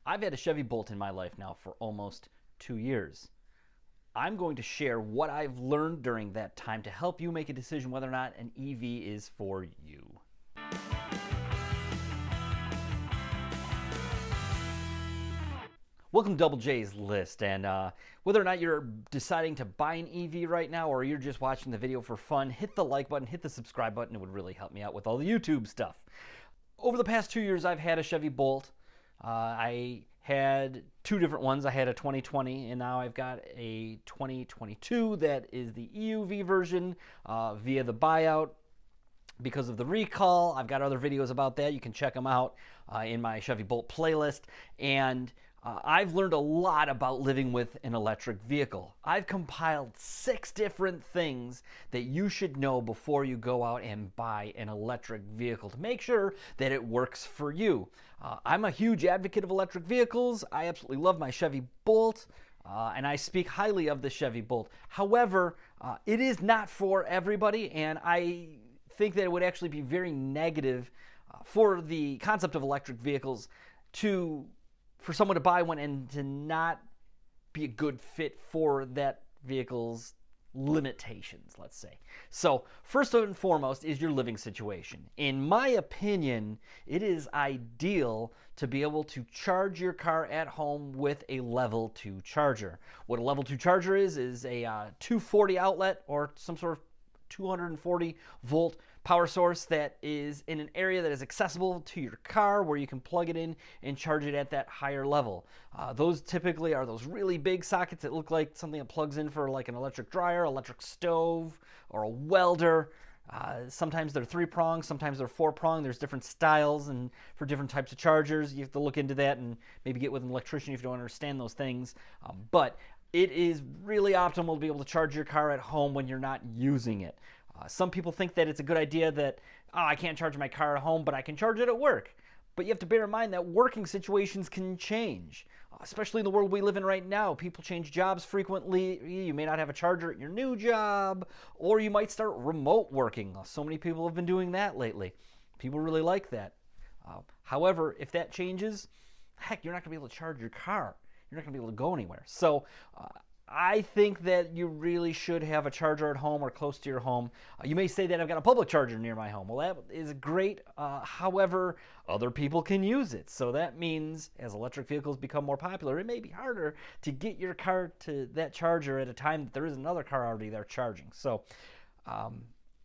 I've had a Chevy Bolt in my life now for almost 2 years. I'm going to share what I've learned during that time to help you make a decision whether or not an EV is for you. Welcome to Double J's list, and whether or not you're deciding to buy an EV right now or you're just watching the video for fun, hit the like button, hit the subscribe button. It would really help me out with all the YouTube stuff. Over the past 2 years, I've had a Chevy Bolt. I had two different ones. I had a 2020, and now I've got a 2022 that is the EUV version via the buyout because of the recall. I've got other videos about that. You can check them out in my Chevy Bolt playlist. And I've learned a lot about living with an electric vehicle. I've compiled 6 different things that you should know before you go out and buy an electric vehicle to make sure that it works for you. I'm a huge advocate of electric vehicles. I absolutely love my Chevy Bolt. And I speak highly of the Chevy Bolt. However, it is not for everybody, and I think that it would actually be very negative for the concept of electric vehicles for someone to buy one and to not be a good fit for that vehicle's limitations, let's say. So first and foremost is your living situation. In my opinion, it is ideal to be able to charge your car at home with a level 2 charger. What a level 2 charger is a 240 outlet or some sort of 240 volt power source that is in an area that is accessible to your car where you can plug it in and charge it at that higher level. Those typically are those really big sockets that look like something that plugs in for like an electric dryer, electric stove, or a welder. Sometimes they're 3-prong, sometimes they're 4-prong. There's different styles and for different types of chargers. You have to look into that and maybe get with an electrician if you don't understand those things. But it is really optimal to be able to charge your car at home when you're not using it. Some people think that it's a good idea that, I can't charge my car at home, but I can charge it at work. But you have to bear in mind that working situations can change, especially in the world we live in right now. People change jobs frequently. You may not have a charger at your new job, or you might start remote working. So many people have been doing that lately. People really like that. However, if that changes, heck, you're not going to be able to charge your car. You're not going to be able to go anywhere. So I think that you really should have a charger at home or close to your home. You may say that I've got a public charger near my home. Well, that is great. However, other people can use it. So that means as electric vehicles become more popular, it may be harder to get your car to that charger at a time that there is another car already there charging. So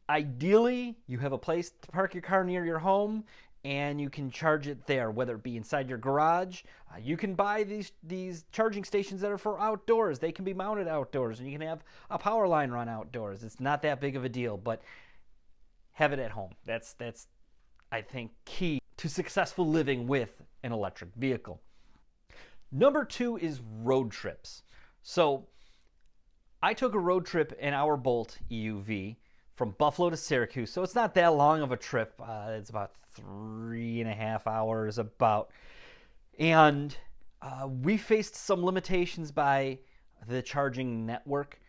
ideally, you have a place to park your car near your home and you can charge it there, whether it be inside your garage. You can buy these charging stations that are for outdoors. They can be mounted outdoors, and you can have a power line run outdoors. It's not that big of a deal, but have it at home. That's I think, key to successful living with an electric vehicle. Number 2 is road trips. So I took a road in in our Bolt EUV from Buffalo to Syracuse, so it's not that long of a trip. It's about 3.5 hours about. And we faced some limitations by the charging network.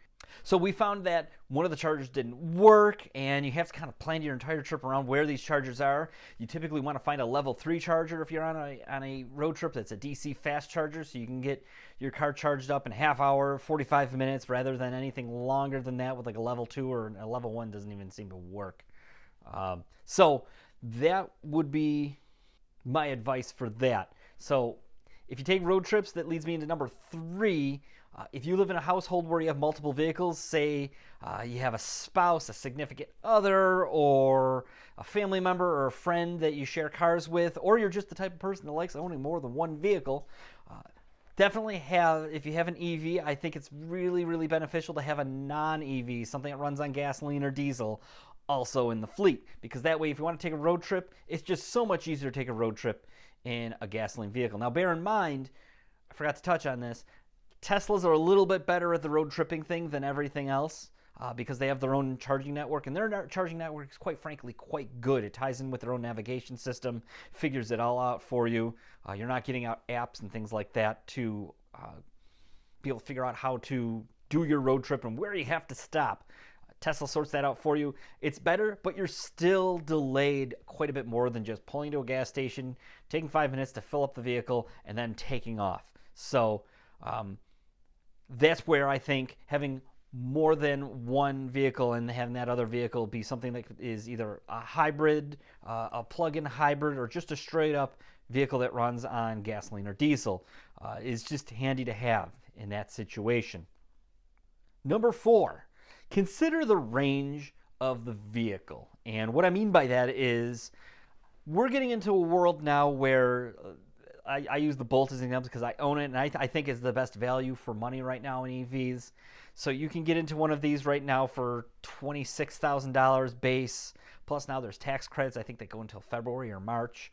So we found that one of the chargers didn't work, and you have to kind of plan your entire trip around where these chargers are. You typically want to find a level 3 charger if you're on a road trip that's a DC fast charger, so you can get your car charged up in a half hour, 45 minutes, rather than anything longer than that with like a level 2 or a level 1 doesn't even seem to work. So that would be my advice for that. So if you take road trips, that leads me into number 3. If you live in a household where you have multiple vehicles, say you have a spouse, a significant other, or a family member or a friend that you share cars with, or you're just the type of person that likes owning more than one vehicle, definitely if you have an EV, I think it's really, really beneficial to have a non-EV, something that runs on gasoline or diesel, also in the fleet. Because that way, if you want to take a road trip, it's just so much easier to take a road trip in a gasoline vehicle. Now, bear in mind, I forgot to touch on this, Teslas are a little bit better at the road tripping thing than everything else because they have their own charging network, and their charging network is quite frankly quite good. It ties in with their own navigation system, figures it all out for you. You're not getting out apps and things like that to be able to figure out how to do your road trip and where you have to stop. Tesla sorts that out for you. It's better, but you're still delayed quite a bit more than just pulling to a gas station, taking 5 minutes to fill up the vehicle, and then taking off. So that's where I think having more than one vehicle and having that other vehicle be something that is either a hybrid, a plug-in hybrid, or just a straight-up vehicle that runs on gasoline or diesel is just handy to have in that situation. Number 4, consider the range of the vehicle. And what I mean by that is we're getting into a world now where I use the Bolt as an example because I own it, and I think it's the best value for money right now in EVs. So you can get into one of these right now for $26,000 base, plus now there's tax credits. I think they go until February or March.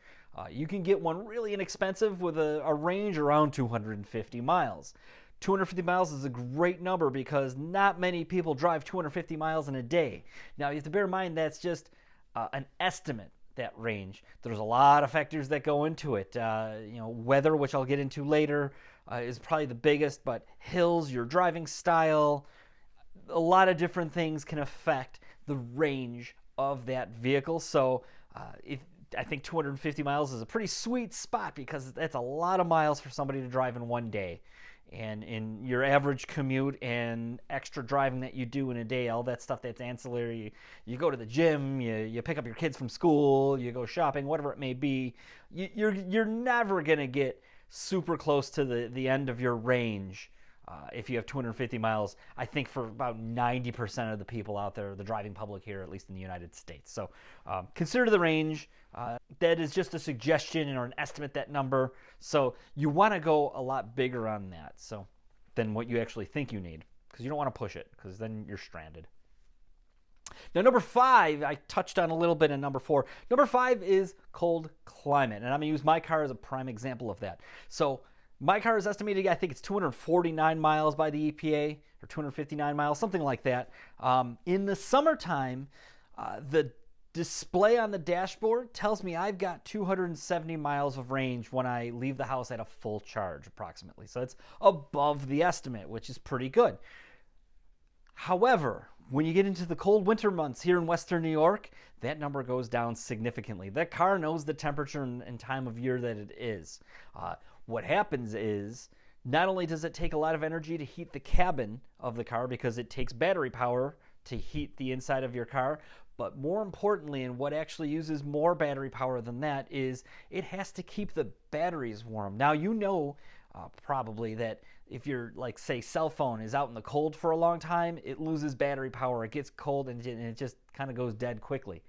You can get one really inexpensive with a range around 250 miles. 250 miles is a great number because not many people drive 250 miles in a day. Now, you have to bear in mind that's just an estimate, that range. There's a lot of factors that go into it. Weather, which I'll get into later, is probably the biggest, but hills, your driving style, a lot of different things can affect the range of that vehicle. So I think 250 miles is a pretty sweet spot because that's a lot of miles for somebody to drive in one day. And in your average commute and extra driving that you do in a day, all that stuff that's ancillary, you go to the gym, you pick up your kids from school, you go shopping, whatever it may be, you're never going to get super close to the end of your range if you have 250 miles, I think for about 90% of the people out there, the driving public here, at least in the United States. So consider the range. That is just a suggestion or an estimate, that number. So you want to go a lot bigger on that than what you actually think you need, because you don't want to push it, because then you're stranded. Now, number 5, I touched on a little bit in number 4. Number 5 is cold climate, and I'm going to use my car as a prime example of that. So my car is estimated, I think it's 249 miles by the EPA, or 259 miles, something like that. In the summertime, the display on the dashboard tells me I've got 270 miles of range when I leave the house at a full charge, approximately. So it's above the estimate, which is pretty good. However, when you get into the cold winter months here in Western New York, that number goes down significantly. That car knows the temperature and time of year that it is. What happens is, not only does it take a lot of energy to heat the cabin of the car because it takes battery power to heat the inside of your car, but more importantly, and what actually uses more battery power than that, is it has to keep the batteries warm. Now, you know probably that if your, like, say, cell phone is out in the cold for a long time, it loses battery power. It gets cold and it just kind of goes dead quickly.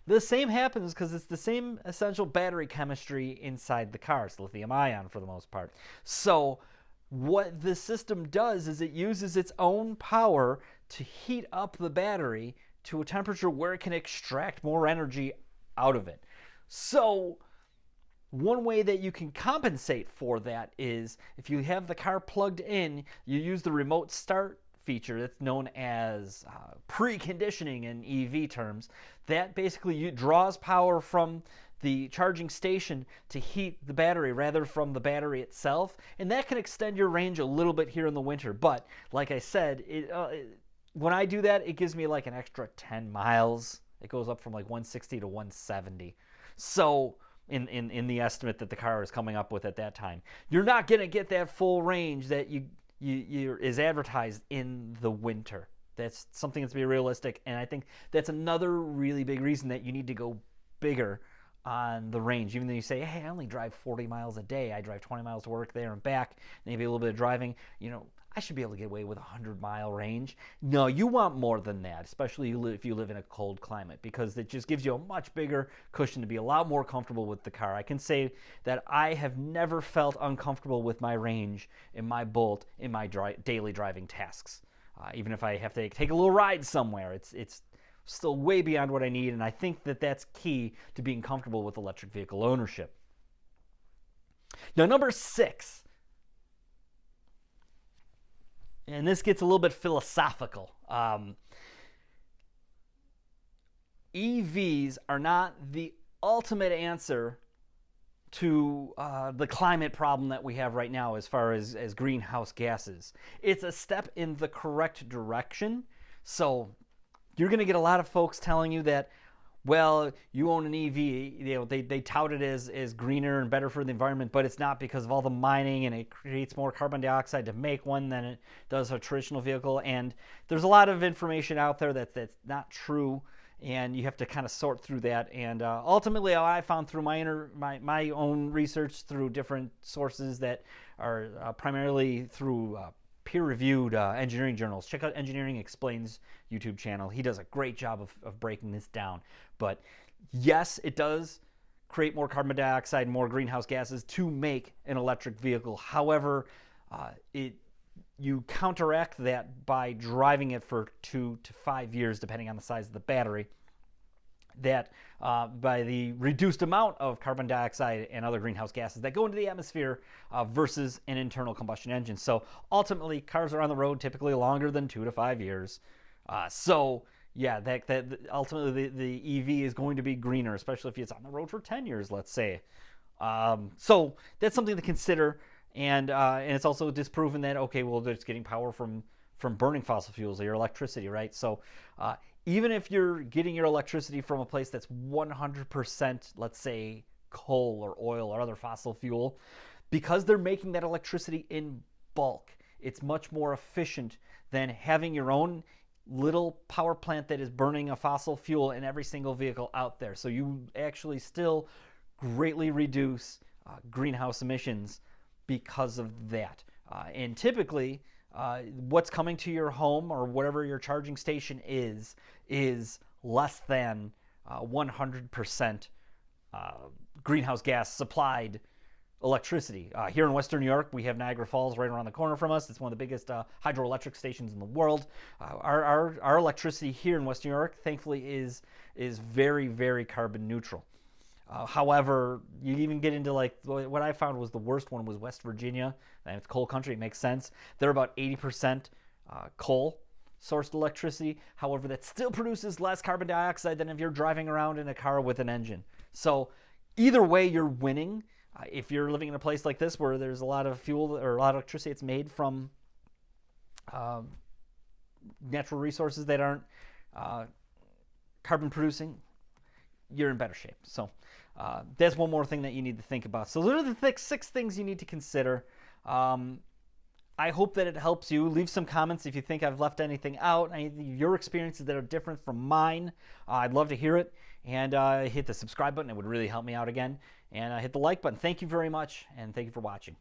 The same happens because it's the same essential battery chemistry inside the car. It's lithium ion for the most part. So what the system does is it uses its own power to heat up the battery to a temperature where it can extract more energy out of it. So one way that you can compensate for that is if you have the car plugged in, you use the remote start feature that's known as preconditioning in EV terms. That basically draws power from the charging station to heat the battery rather from the battery itself, and that can extend your range a little bit here in the winter. But like I said, when I do that, it gives me like an extra 10 miles. It goes up from like 160 to 170. So in the estimate that the car is coming up with at that time, you're not going to get that full range that is advertised in the winter. That's something that's to be realistic, and I think that's another really big reason that you need to go bigger on the range. Even though you say, hey, I only drive 40 miles a day, I drive 20 miles to work there and back, maybe a little bit of driving, I should be able to get away with a 100-mile range. No, you want more than that, especially if you live in a cold climate, because it just gives you a much bigger cushion to be a lot more comfortable with the car. I can say that I have never felt uncomfortable with my range in my Bolt in my daily driving tasks. Even if I have to take a little ride somewhere, it's still way beyond what I need, and I think that that's key to being comfortable with electric vehicle ownership. Now, number 6. And this gets a little bit philosophical. EVs are not the ultimate answer to the climate problem that we have right now as far as greenhouse gases. It's a step in the correct direction. So you're going to get a lot of folks telling you that, well, you own an EV, they tout it as greener and better for the environment, but it's not because of all the mining, and it creates more carbon dioxide to make one than it does a traditional vehicle. And there's a lot of information out there that's not true, and you have to kind of sort through that. And ultimately, I found through my own research through different sources that are primarily through peer-reviewed engineering journals. Check out Engineering Explains YouTube channel. He does a great job of breaking this down. But yes, it does create more carbon dioxide, more greenhouse gases to make an electric vehicle. However, you counteract that by driving it for 2 to 5 years, depending on the size of the battery. That by the reduced amount of carbon dioxide and other greenhouse gases that go into the atmosphere versus an internal combustion engine. So ultimately, cars are on the road typically longer than 2 to 5 years. Yeah, that ultimately the EV is going to be greener, especially if it's on the road for 10 years, let's say. So that's something to consider. And it's also disproven that, okay, well, it's getting power from burning fossil fuels, or your electricity, right? So even if you're getting your electricity from a place that's 100%, let's say, coal or oil or other fossil fuel, because they're making that electricity in bulk, it's much more efficient than having your own little power plant that is burning a fossil fuel in every single vehicle out there. So you actually still greatly reduce greenhouse emissions because of that. And typically, what's coming to your home or whatever your charging station is less than 100% greenhouse gas supplied electricity. Here in Western New York, we have Niagara Falls right around the corner from us. It's one of the biggest hydroelectric stations in the world. Our electricity here in Western New York, thankfully, is very, very carbon neutral. However, you even get into, like, what I found was the worst one was West Virginia. And it's coal country, it makes sense. They're about 80% coal sourced electricity. However, that still produces less carbon dioxide than if you're driving around in a car with an engine. So either way, you're winning. If you're living in a place like this where there's a lot of fuel or a lot of electricity that's made from natural resources that aren't carbon producing, you're in better shape. So that's one more thing that you need to think about. So those are the 6 things you need to consider. I hope that it helps you. Leave some comments if you think I've left anything out, your experiences that are different from mine. I'd love to hear it. And hit the subscribe button. It would really help me out again. And hit the like button. Thank you very much, and thank you for watching.